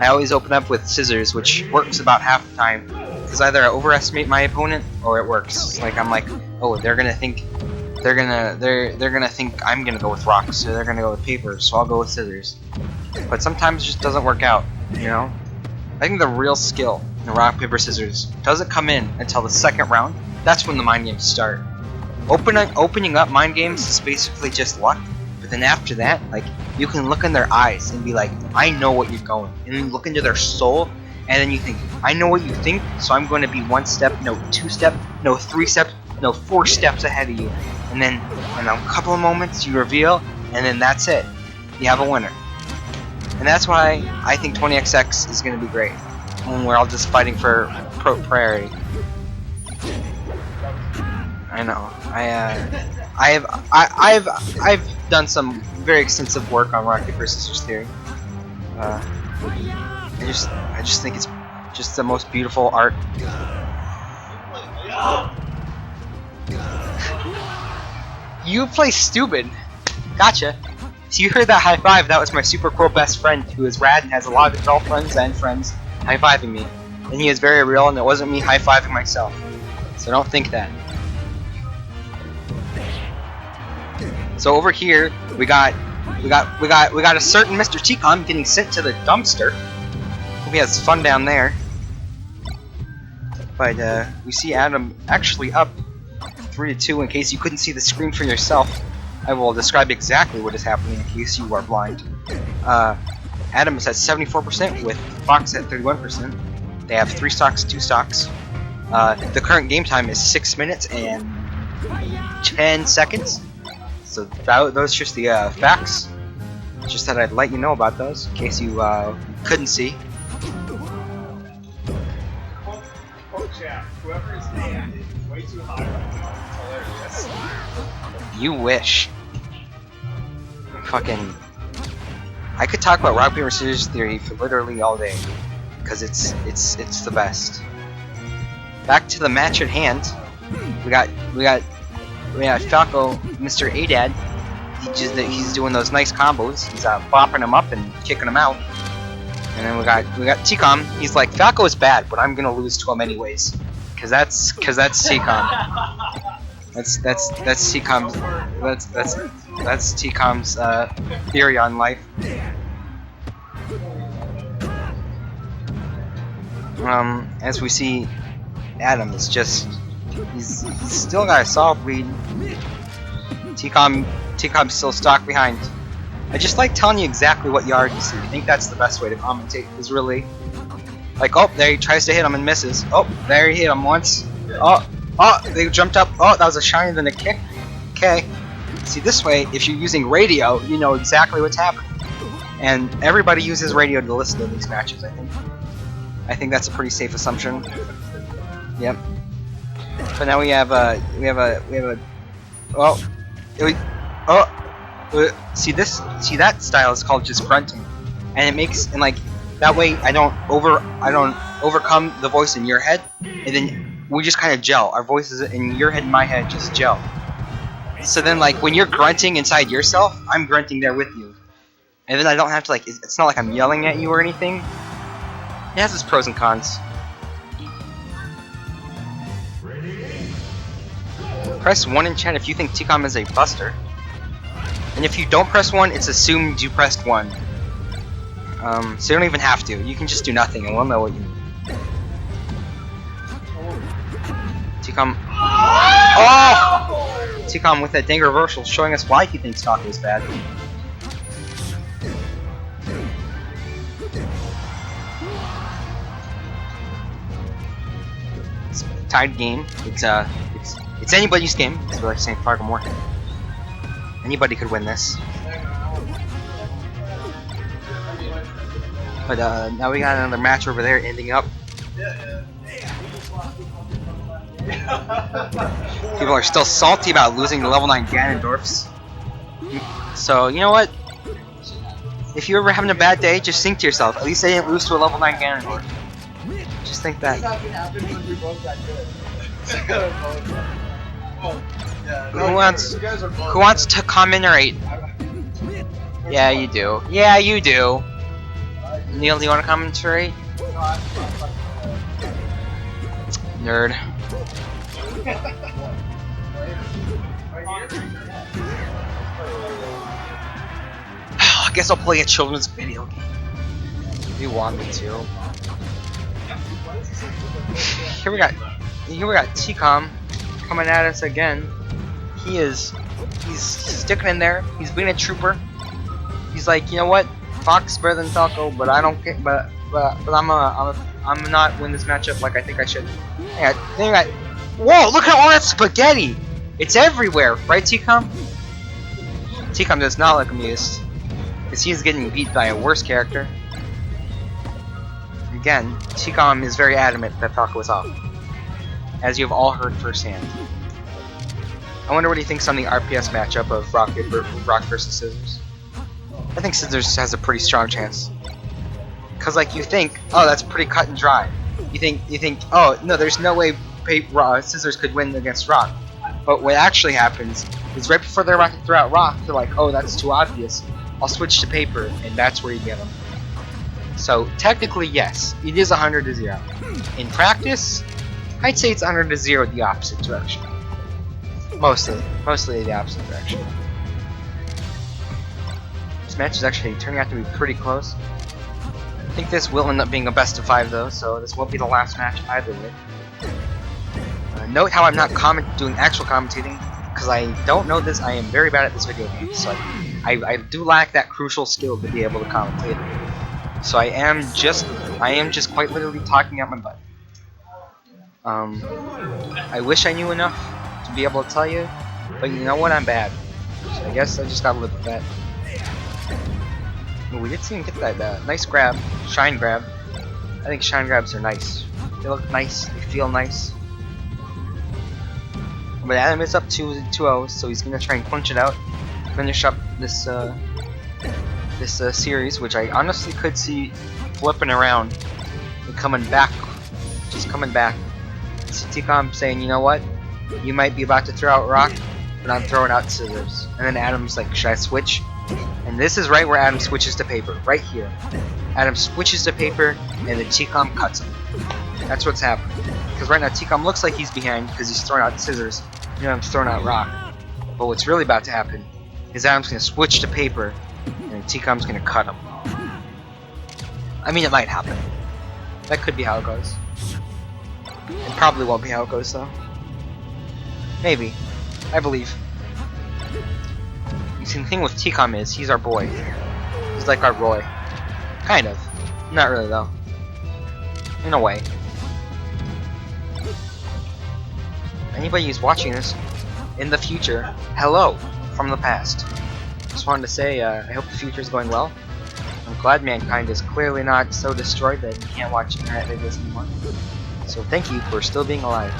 I always open up with scissors, which works about half the time. Because either I overestimate my opponent or it works. Like I'm like, oh, they're gonna think I'm gonna go with rocks, so they're gonna go with paper, so I'll go with scissors. But sometimes it just doesn't work out, you know? I think the real skill in rock, paper, scissors doesn't come in until the second round. That's when the mind games start. Opening up mind games is basically just luck, but then after that, like, you can look in their eyes and be like, I know what you're going. And then you look into their soul, and then you think, I know what you think, so I'm going to be 1 step, no 2 step, no 3 steps, no 4 steps ahead of you. And then in a couple of moments you reveal, and then that's it. You have a winner. And that's why I think 20XX is going to be great. When we're all just fighting for priority. I know. I've done some very extensive work on rock paper scissors theory. I just think it's just the most beautiful art. You play stupid. Gotcha. So you heard that high five? That was my super cool best friend who is rad and has a lot of girlfriends and friends high fiving me. And he is very real, and it wasn't me high fiving myself. So don't think that. So over here we got a certain Mr. TCom getting sent to the dumpster. Hope he has fun down there. But we see Adam actually up 3-2. In case you couldn't see the screen for yourself, I will describe exactly what is happening in case you are blind. Adam is at 74% with Fox at 31%. They have 3 stocks, 2 stocks. The current game time is 6 minutes and 10 seconds. So those are just the facts. Just that I'd let you know about those in case you couldn't see. Whoever is named is way too high right now. It's hilarious. You wish. Fucking. I could talk about rock paper scissors theory for literally all day, because it's the best. Back to the match at hand. We got Falco, Mr. ADAD. He's doing those nice combos. He's bopping him up and kicking him out. And then we got TCom. He's like, Falco is bad, but I'm gonna lose to him anyways, cause that's TCom. That's TCom's that's TCom's theory on life. As we see, Adam is just he's still got a solid lead. TCom's still stuck behind. I just like telling you exactly what you already see. I think that's the best way to commentate, is really like, oh, there he tries to hit him and misses. Oh, there he hit him once. Oh, they jumped up. Oh, that was a shiny, then a kick. Okay. See, this way, if you're using radio, you know exactly what's happening. And everybody uses radio to listen to these matches, I think. I think that's a pretty safe assumption. Yep. But now we have see that style is called just grunting, and it makes, and like that way I don't overcome the voice in your head, and then we just kind of gel. Our voices in your head and my head just gel. So then, like, when you're grunting inside yourself, I'm grunting there with you, and then I don't have to, like, it's not like I'm yelling at you or anything. It has its pros and cons. Press 1 in chat if you think TCom is a buster. And if you don't press 1, it's assumed you pressed 1. So you don't even have to. You can just do nothing and we'll know what you mean. TCom. Oh! TCom with that dang reversal showing us why he thinks Falco is bad. It's a tied game. It's anybody's game. It's like saying Fargo more. Anybody could win this. But now we got another match over there ending up. People are still salty about losing the level 9 Ganondorfs. So, you know what? If you're ever having a bad day, just think to yourself, at least I didn't lose to a level 9 Ganondorf. Just think that. Who wants to commemorate? Yeah, you do. Yeah, you do. Neil, do you want to commentary? Nerd. I guess I'll play a children's video game. If you want me to. Here we got TCom coming at us again. He's sticking in there. He's being a trooper. He's like, you know what? Fox is better than Falco, but I don't care. But I'm not win this matchup like I think I should. Whoa! Look at all that spaghetti! It's everywhere, right, TCom? TCom does not look amused, because he is getting beat by a worse character. Again, TCom is very adamant that Falco is off, as you have all heard firsthand. I wonder what he thinks on the RPS matchup of Rock versus Scissors. I think Scissors has a pretty strong chance. Cause like you think, oh, that's pretty cut and dry. You think, oh no, there's no way Scissors could win against Rock. But what actually happens is right before they're about to throw out Rock, they're like, oh, that's too obvious. I'll switch to paper, and that's where you get them. So technically, yes, it is 100-0. In practice, I'd say it's 100-0 the opposite direction. Mostly the opposite direction. This match is actually turning out to be pretty close. I think this will end up being a best of 5 though, so this won't be the last match either way. Note how I'm not doing actual commentating, because I don't know this. I am very bad at this video game, so I do lack that crucial skill to be able to commentate. So I am just quite literally talking out my butt. I wish I knew enough to be able to tell you, but you know what? I'm bad. So I guess I just gotta live with that. But we did see him get that nice grab, shine grab. I think shine grabs are nice. They look nice. They feel nice. But Adam is up 2-0, so he's gonna try and punch it out, finish up this series, which I honestly could see flipping around and coming back, just coming back. TCom saying, you know what, you might be about to throw out Rock, but I'm throwing out Scissors. And then Adam's like, should I switch? And this is right where Adam switches to paper, right here. Adam switches to paper, and then TCom cuts him. That's what's happening. Because right now TCom looks like he's behind because he's throwing out Scissors, and Adam's throwing out Rock. But what's really about to happen is Adam's going to switch to paper, and TCom's going to cut him. I mean, it might happen. That could be how it goes. It probably won't be how it goes, though. Maybe. I believe. You see, the thing with TCom is, he's our boy. He's like our Roy. Kind of. Not really, though. In a way. Anybody who's watching this in the future, hello from the past. Just wanted to say, I hope the future is going well. I'm glad mankind is clearly not so destroyed that you can't watch internet videos anymore. So thank you for still being alive.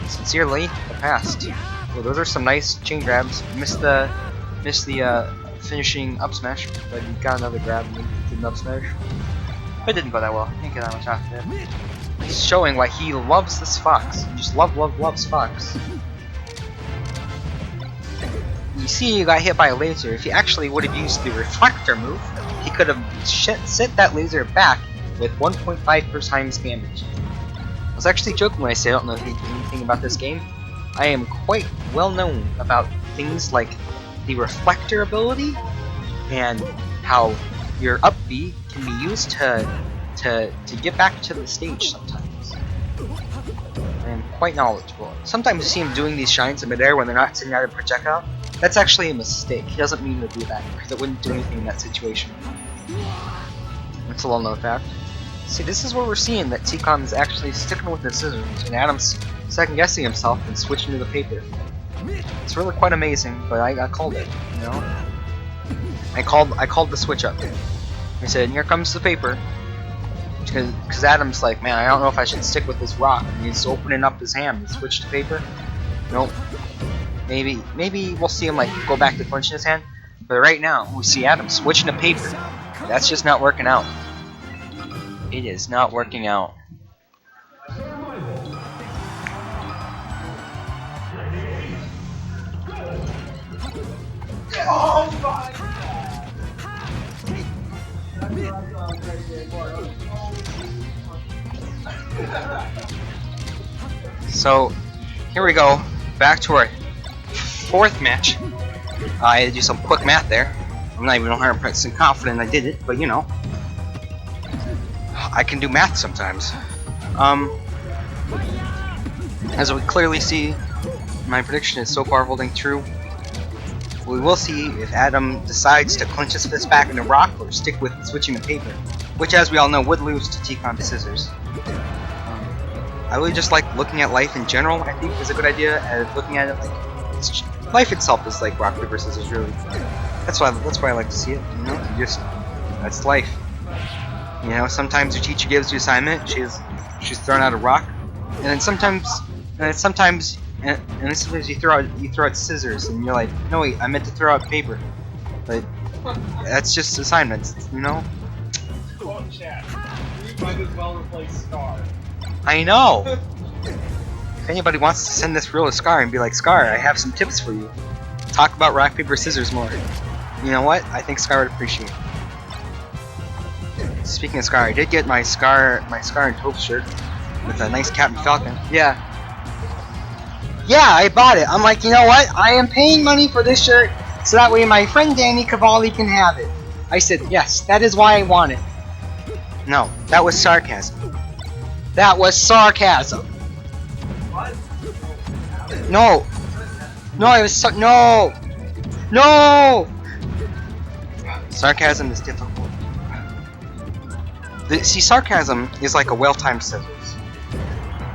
Sincerely, the past. Well, those are some nice chain grabs. Missed the finishing up smash, but he got another grab and did an up smash. But it didn't go that well. Didn't get that much after it. He's showing why he loves this Fox. He just loves Fox. You see, he got hit by a laser. If he actually would have used the reflector move, he could have sent that laser back with 1.5 times damage. I was actually joking when I say I don't know anything about this game. I am quite well known about things like the reflector ability and how your up B can be used to get back to the stage sometimes. I am quite knowledgeable. Sometimes you see him doing these shines in midair when they're not sending out a projectile. That's actually a mistake. He doesn't mean to do that, because it wouldn't do anything in that situation. That's a well-known fact. See, this is where we're seeing that TCom is actually sticking with the Scissors, and Adam's second-guessing himself and switching to the paper. It's really quite amazing, but I called it, you know? I called the switch up. I said, here comes the paper. Because Adam's like, man, I don't know if I should stick with this Rock. And he's opening up his hand and switch to paper. Nope. Maybe we'll see him like go back to clinching his hand. But right now, we see Adam switching to paper. That's just not working out. It is not working out. Oh my god! So, here we go. Back to our fourth match. I had to do some quick math there. I'm not even 100% confident I did it, but you know. I can do math sometimes. As we clearly see, my prediction is so far holding true. We will see if Adam decides to clinch his fist back into rock or stick with switching to paper, which, as we all know, would lose to TCom to scissors. I really just like looking at life in general. I think is a good idea. Looking at it like life itself is like rock paper scissors. Really, that's why I like to see it. You know, that's life. You know, sometimes your teacher gives you assignment. She's thrown out a rock, and then sometimes you throw out scissors, and you're like, no wait, I meant to throw out paper. But that's just assignments, you know. Come on, chat. You might as well replace Scar. I know. If anybody wants to send this reel to Scar and be like, Scar, I have some tips for you. Talk about rock paper scissors more. You know what? I think Scar would appreciate it. Speaking of Scar, I did get my Scar and Toph shirt with a nice Captain Falcon. Yeah, I bought it. I'm like, you know what? I am paying money for this shirt so that way my friend Danny Cavalli can have it. I said, yes, that is why I want it. No, that was sarcasm. That was sarcasm. What? No, it was no. Sarcasm is difficult. See, sarcasm is like a well-timed sentence,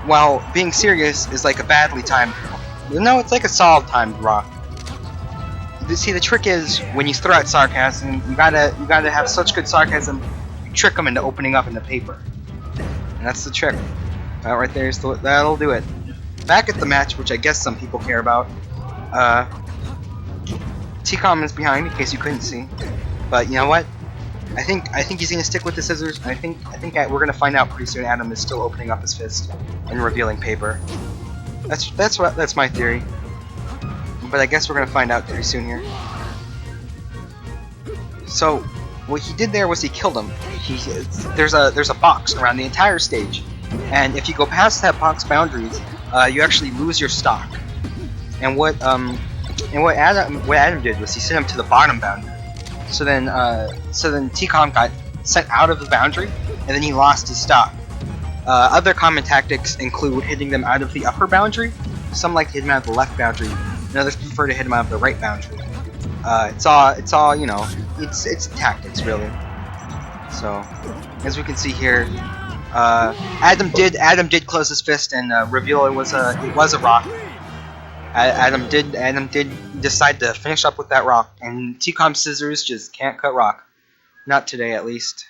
while being serious is like a badly timed rock. No, it's like a solid timed rock. See, the trick is when you throw out sarcasm, you gotta have such good sarcasm, you trick them into opening up into paper, and that's the trick. That right there is that'll do it. Back at the match, which I guess some people care about. TCom is behind, in case you couldn't see, but you know what? I think he's gonna stick with the scissors. And I think we're gonna find out pretty soon. Adam is still opening up his fist and revealing paper. That's my theory. But I guess we're gonna find out pretty soon here. So what he did there was he killed him. There's a box around the entire stage, and if you go past that box boundaries, you actually lose your stock. And what Adam did was he sent him to the bottom boundary. So then TCom got sent out of the boundary, and then he lost his stock. Other common tactics include hitting them out of the upper boundary. Some like to hit them out of the left boundary, and others prefer to hit them out of the right boundary. It's all you know. It's tactics really. So as we can see here, Adam did close his fist and reveal it was a rock. Adam did decide to finish up with that rock, and TCom scissors just can't cut rock. Not today, at least.